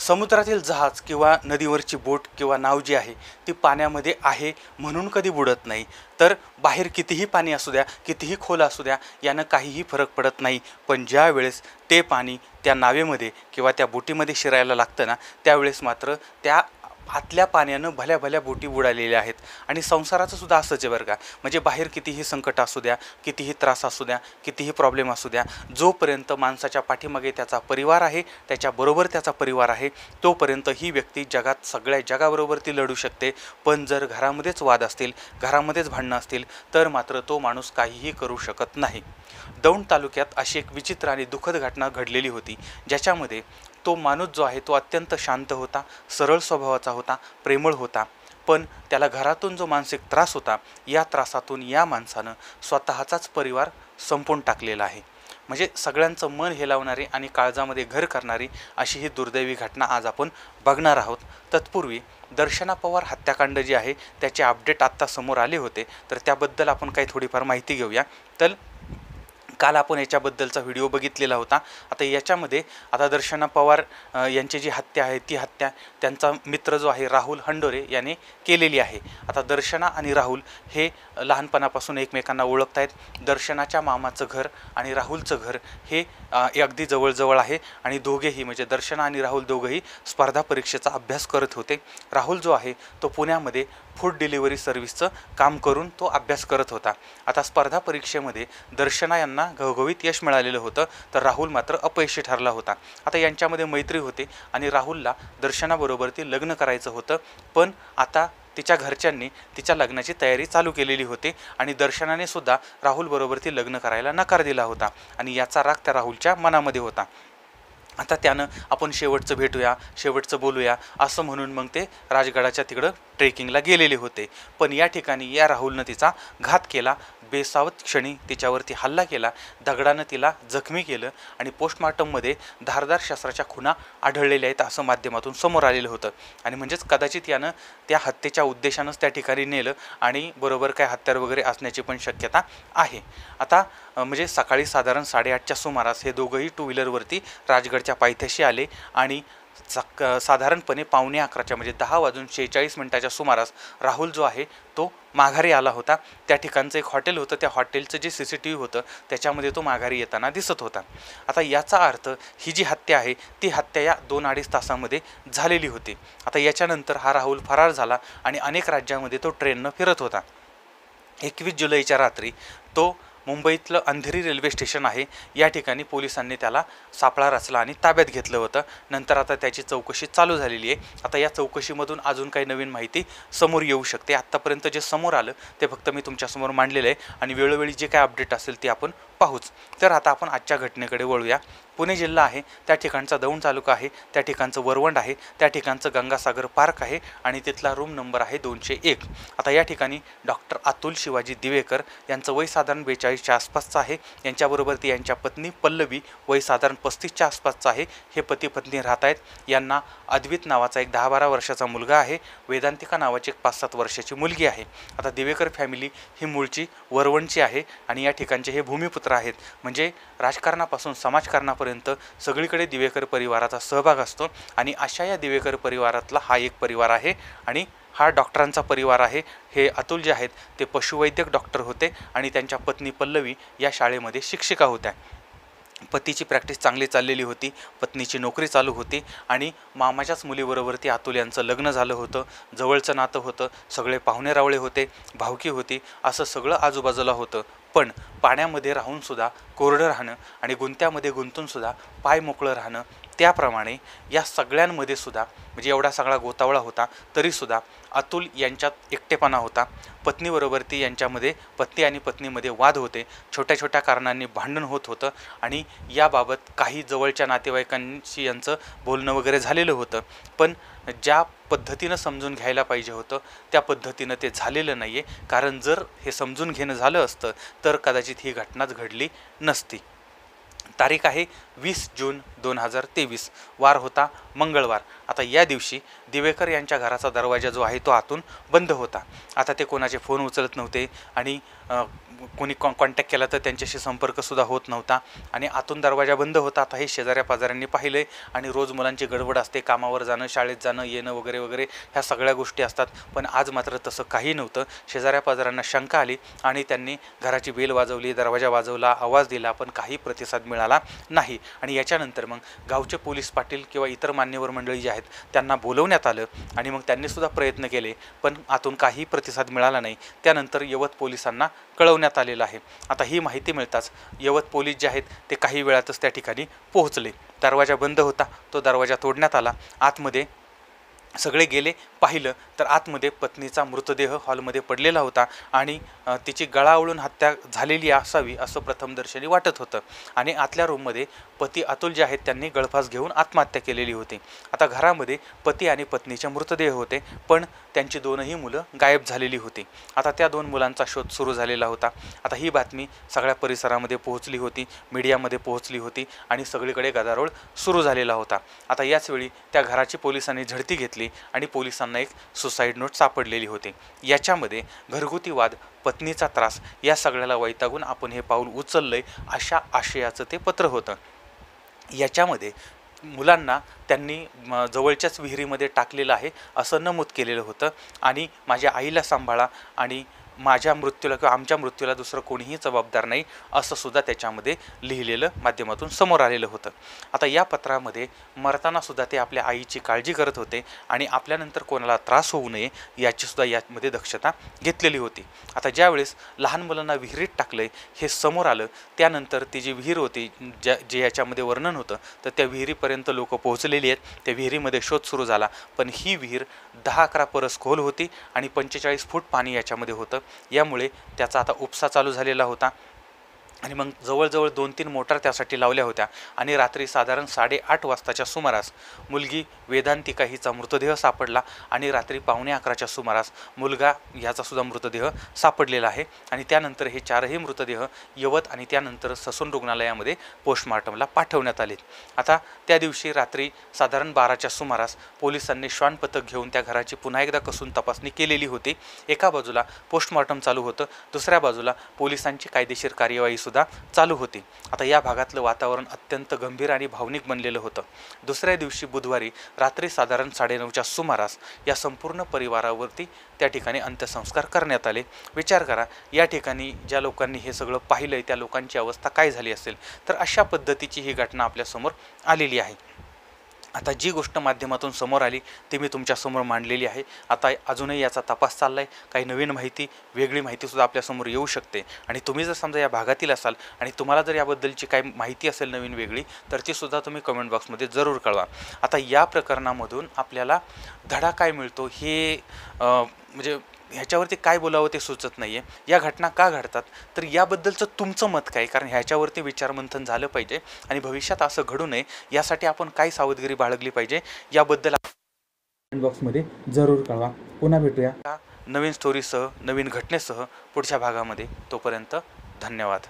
समुद्रातील जहाज किंवा नदीवरची बोट किंवा नाव जी आहे ती पाण्यामध्ये आहे म्हणून कधी बुडत नाही, तर बाहेर कितीही पाणी असू द्या, कितीही खोल असू द्या, यानं काहीही फरक पडत नाही. पण ज्या वेळेस ते पाणी त्या नावेमध्ये किंवा त्या बोटीमध्ये शिरायला लागतं ना, त्यावेळेस मात्र त्या आतल्या पाण्यानं भल्या भल्या बोटी बुडालेल्या आहेत. आणि संसाराचं सुद्धा असंच आहे बरं का. म्हणजे बाहेर कितीही संकट असू द्या, कितीही त्रास असू द्या, कितीही प्रॉब्लेम असू द्या, जोपर्यंत माणसाच्या पाठीमागे त्याचा परिवार आहे, त्याच्याबरोबर त्याचा परिवार आहे, तोपर्यंत ही व्यक्ती जगात सगळ्या जगाबरोबर ती लढू शकते. पण जर घरामध्येच वाद असतील, घरामध्येच भांडणं असतील, तर मात्र तो माणूस काहीही करू शकत नाही. दौंड तालुक्यात अशी एक विचित्र आणि दुःखद घटना घडलेली होती, ज्याच्यामध्ये तो माणूस जो आहे तो अत्यंत शांत होता, सरळ स्वभावाचा होता, प्रेमळ होता. पण त्याला घरातून जो मानसिक त्रास होता, या त्रासातून या माणसानं स्वतःचाच परिवार संपवून टाकलेला आहे. म्हणजे सगळ्यांचं मन हेलावणारी आणि काळजामध्ये घर करणारी अशी ही दुर्दैवी घटना आज आपण बघणार आहोत. तत्पूर्वी दर्शना पवार हत्याकांड जे आहे त्याचे अपडेट आत्ता समोर आले होते, तर त्याबद्दल आपण काही थोडीफार माहिती घेऊया. तर काल आपण याच्याबद्दलचा व्हिडिओ बघितलेला होता. आता याच्यामध्ये आता दर्शना पवार यांची जी हत्या आहे ती हत्या त्यांचा मित्र जो आहे राहुल हंडोरे याने केलेली आहे. आता दर्शना आणि राहुल हे लहानपणापासून एकमेकांना ओळखत आहेत. दर्शनाच्या मामाचं घर आणि राहुलचं घर हे अगदी जवळजवळ आहे आणि दोघेही म्हणजे दर्शना आणि राहुल दोघंही स्पर्धा परीक्षेचा अभ्यास करत होते. राहुल जो आहे तो पुण्यामध्ये फूड डिलिव्हरी सर्व्हिसचं काम करून तो अभ्यास करत होता. आता स्पर्धा परीक्षेमध्ये दर्शना यांना घवघवीत यश मिळालेलं होतं, तर राहुल मात्र अपयशी ठरला होता. आता यांच्यामध्ये मैत्री होते आणि राहुलला दर्शनाबरोबर ती लग्न करायचं होतं. पण आता तिच्या घरच्यांनी तिच्या लग्नाची तयारी चालू केलेली होती आणि दर्शनाने सुद्धा राहुलबरोबर ती लग्न करायला नकार दिला होता आणि याचा राग त्या राहुलच्या मनामध्ये होता. आता त्यानं आपण शेवटचं भेटूया, शेवटचं बोलूया असं म्हणून मग ते राजगडाच्या तिकडं ट्रेकिंगला गेलेले होते. पण या ठिकाणी या राहुलनं तिचा घात केला, बेसावत क्षणी तिच्यावरती हल्ला केला, दगडानं तिला जखमी केलं आणि पोस्टमॉर्टममध्ये धारदार शस्त्राच्या खुणा आढळलेल्या आहेत असं माध्यमातून समोर आलेलं होतं. आणि म्हणजेच कदाचित यानं त्या हत्येच्या उद्देशानंच त्या ठिकाणी नेलं आणि बरोबर काय हत्यार वगैरे असण्याची पण शक्यता आहे. आता म्हणजे सकाळी साधारण 8:30च्या सुमारास हे दोघंही टू व्हीलरवरती राजगडच्या पायथ्याशी आले आणि साधारणपणे 11:45 म्हणजे 10:46 सुमारास राहुल जो आहे तो माघारी आला होता. त्या ठिकाणचं एक हॉटेल होतं, त्या हॉटेलचं जे CCTV होतं त्याच्यामध्ये तो माघारी येताना दिसत होता. आता याचा अर्थ ही जी हत्या आहे ती हत्या या 2-2.5 तासामध्ये झालेली होती. आता याच्यानंतर हा राहुल फरार झाला आणि अनेक राज्यामध्ये तो ट्रेननं फिरत होता. 21 जुलैच्या रात्री तो मुंबईतलं अंधेरी रेल्वे स्टेशन आहे या ठिकाणी पोलिसांनी त्याला सापळा रचला आणि ताब्यात घेतलं होतं. नंतर आता त्याची चौकशी चालू झालेली आहे. आता या चौकशीमधून अजून काही नवीन माहिती समोर येऊ शकते. आत्तापर्यंत जे समोर आलं ते फक्त मी तुमच्यासमोर मांडलेलं आहे आणि वेळोवेळी जे काय अपडेट असेल ते आपण पाहूच. तर आता आपण आजच्या घटनेकडे वळूया. पुणे जिल्हा आहे, त्या ठिकाणचा दौंड तालुका आहे, त्या ठिकाणचं वरवंड आहे, त्या ठिकाणचं गंगासागर पार्क आहे आणि तिथला रूम नंबर आहे 201. आता या ठिकाणी डॉक्टर अतुल शिवाजी दिवेकर यांचं वय साधारण 42च्या आसपासचं आहे. यांच्याबरोबर ती यांच्या पत्नी पल्लवी वय साधारण 35च्या आसपासचं आहे. हे पती पत्नी राहत आहेत. यांना अद्वित नावाचा एक 10-12 वर्षाचा मुलगा आहे. वेदांतिका नावाची एक 5-7 वर्षाची मुलगी आहे. आता दिवेकर फॅमिली ही मूळची वरवंडची आहे आणि या ठिकाणचे हे भूमिपुत्र आहेत. म्हणजे राजकारणापासून समाजकारणापर्यंत सगळीकडे दिवेकर परिवाराचा सहभाग असतो आणि अशा या दिवेकर परिवारातला हा एक परिवार आहे आणि हा डॉक्टरांचा परिवार आहे. हे अतुल जे आहेत ते पशुवैद्यक डॉक्टर होते आणि त्यांच्या पत्नी पल्लवी या शाळेमध्ये शिक्षिका होत्या. पतीची प्रॅक्टिस चांगली चाललेली होती, पत्नीची नोकरी चालू होती आणि मामाच्याच मुलीबरोबरती अतुल यांचं लग्न झालं होतं. जवळचं नातं होतं, सगळे पाहुणे रावळे होते, भावकी होती, असं सगळं आजूबाजूला होतं. पण पाण्यामध्ये राहूनसुद्धा कोरडं राहणं आणि गुंत्यामध्ये गुंतूनसुद्धा पाय मोकळं राहणं, त्याप्रमाणे या सगळ्यांमध्ये सुद्धा म्हणजे एवढा सगळा गोतावळा होता तरीसुद्धा अतुल यांच्यात एकटेपणा होता. पत्नीबरोबर ती यांच्यामध्ये पत्नी आणि पत्नीमध्ये वाद होते, छोट्या छोट्या कारणांनी भांडण होत होतं आणि याबाबत काही जवळच्या नातेवाईकांशी यांचं बोलणं वगैरे झालेलं होतं. पण ज्या पद्धतीनं समजून घ्यायला पाहिजे होतं त्या पद्धतीनं ते झालेलं नाही आहे. कारण जर हे समजून घेणं झालं असतं तर कदाचित ही घटनाच घडली नसती. तारीख आहे 20 जून 2023, वार होता मंगळवार. आता या दिवशी दिवेकर यांच्या घराचा दरवाजा जो आहे तो आतून बंद होता. आता ते कोणाचे फोन उचलत नव्हते आणि कोणी कॉन्टॅक्ट केला तर त्यांच्याशी संपर्कसुद्धा होत नव्हता आणि आतून दरवाजा बंद होता. आता हे शेजाऱ्या पाजाऱ्यांनी पाहिलं आहे आणि रोज मुलांची गडबड असते, कामावर जाणं, शाळेत जाणं, येणं वगैरे वगैरे ह्या सगळ्या गोष्टी असतात. पण आज मात्र तसं काही नव्हतं. शेजाऱ्या पाजाऱ्यांना शंका आली आणि त्यांनी घराची बेल वाजवली, दरवाजा वाजवला, आवाज दिला, पण काही प्रतिसाद मिळाला नाही. आणि याच्यानंतर मग गावचे पोलीस पाटील किंवा इतर मान्यवर मंडळी जे आहेत त्यांना बोलवण्यात आलं आणि मग त्यांनीसुद्धा प्रयत्न केले, पण आतून काही प्रतिसाद मिळाला नाही. त्यानंतर यवत पोलिसांना कळवण्यात आलेलं आहे. आता ही माहिती मिळताच यवत पोलीस जे आहेत ते काही वेळातच त्या ठिकाणी पोहोचले. दरवाजा बंद होता, तो दरवाजा तोडण्यात आला. आतमध्ये सगळे गेले. पाहिलं तर आतमध्ये पत्नीचा मृतदेह हॉलमध्ये पडलेला होता आणि तिची गळावळून हत्या झालेली असावी असं प्रथमदर्शनी वाटत होतं. आणि आतल्या रूममध्ये पती अतुल जे आहेत त्यांनी गळफास घेऊन आत्महत्या केलेली होती. आता घरामध्ये पती आणि पत्नीचे मृतदेह होते, पण त्यांची दोनही मुलं गायब झालेली होती. आता त्या 2 मुलांचा शोध सुरू झालेला होता. आता ही बातमी सगळ्या परिसरामध्ये पोहोचली होती, मीडियामध्ये पोहोचली होती आणि सगळीकडे गदारोळ सुरू झालेला होता. आता याचवेळी त्या घराची पोलिसांनी झडती घेतली आणि पोलिसांना एक सुसाईड नोट सापडलेली होती. याच्यामध्ये घरगुती वाद, पत्नीचा त्रास या सगळ्याला वैतागून आपण हे पाऊल उचललंय अशा आशयाचं ते पत्र होतं. याच्यामध्ये मुलांना त्यांनी जवळच्याच विहिरीमध्ये टाकलेलं आहे असं नमूद केलेलं होतं आणि माझ्या आईला सांभाळा आणि माझ्या मृत्यूला किंवा आमच्या मृत्यूला दुसरं कोणीही जबाबदार नाही असं सुद्धा त्याच्यामध्ये लिहिलेलं माध्यमातून समोर आलेलं होतं. आता या पत्रामध्ये मरतानासुद्धा ते आपल्या आईची काळजी करत होते आणि आपल्यानंतर कोणाला त्रास होऊ नये याचीसुद्धा यामध्ये दक्षता घेतलेली होती. आता ज्यावेळेस लहान मुलांना विहिरीत टाकलं हे समोर आलं, त्यानंतर ती जी विहीर होती जे याच्यामध्ये वर्णन होतं, तर त्या विहिरीपर्यंत लोक पोहोचलेली आहेत. त्या विहिरीमध्ये शोध सुरू झाला, पण ही विहीर 10-11 परस खोल होती आणि 45 फूट पाणी याच्यामध्ये होतं. यामुळे त्याचा आता उपसा चालू झालेला होता आणि मग जवळजवळ 2-3 मोटार त्यासाठी लावल्या होत्या आणि रात्री साधारण 8:30 वाजताच्या सुमारास मुलगी वेदांतिका हिचा मृतदेह सापडला आणि रात्री 11:45च्या सुमारास मुलगा ह्याचासुद्धा मृतदेह सापडलेला आहे. आणि त्यानंतर हे 4ही मृतदेह यवत आणि त्यानंतर ससून रुग्णालयामध्ये पोस्टमॉर्टमला पाठवण्यात आले. आता त्या दिवशी रात्री साधारण 12च्या सुमारास पोलिसांनी श्वान पथक घेऊन त्या घराची पुन्हा एकदा कसून तपासणी केलेली होती. एका बाजूला पोस्टमॉर्टम चालू होतं, दुसऱ्या बाजूला पोलिसांची कायदेशीर कार्यवाही चालू होती. आता या भागातलं वातावरण अत्यंत गंभीर आणि भावनिक बनलेलं होतं. दुसऱ्या दिवशी बुधवारी रात्री साधारण 9:30च्या सुमारास या संपूर्ण परिवारावरती त्या ठिकाणी अंत्यसंस्कार करण्यात आले. विचार करा, या ठिकाणी ज्या लोकांनी हे सगळं पाहिलंय त्या लोकांची अवस्था काय झाली असेल. तर अशा पद्धतीची ही घटना आपल्यासमोर आलेली आहे. आता जी गोष्ट माध्यमातून समोर आली ती मी तुमच्यासमोर मांडलेली आहे. आता अजूनही याचा तपास चालला आहे. काही नवीन माहिती, वेगळी माहितीसुद्धा आपल्यासमोर येऊ शकते आणि तुम्ही जर समजा या भागातील असाल आणि तुम्हाला जर याबद्दलची काही माहिती असेल नवीन वेगळी, तर तीसुद्धा तुम्ही कमेंट बॉक्समध्ये जरूर कळवा. आता या प्रकरणामधून आपल्याला धडा काय मिळतो हे म्हणजे ह्याच्यावरती काय बोलावं ते सुचत नाही आहे. या घटना का घडतात, तर याबद्दलचं तुमचं मत काय, कारण ह्याच्यावरती विचारमंथन झालं पाहिजे आणि भविष्यात असं घडू नये यासाठी आपण काय सावधगिरी बाळगली पाहिजे याबद्दल कमेंट बॉक्समध्ये जरूर कळवा. पुन्हा भेटूया नवीन स्टोरीसह, नवीन घटनेसह पुढच्या भागामध्ये. तोपर्यंत धन्यवाद.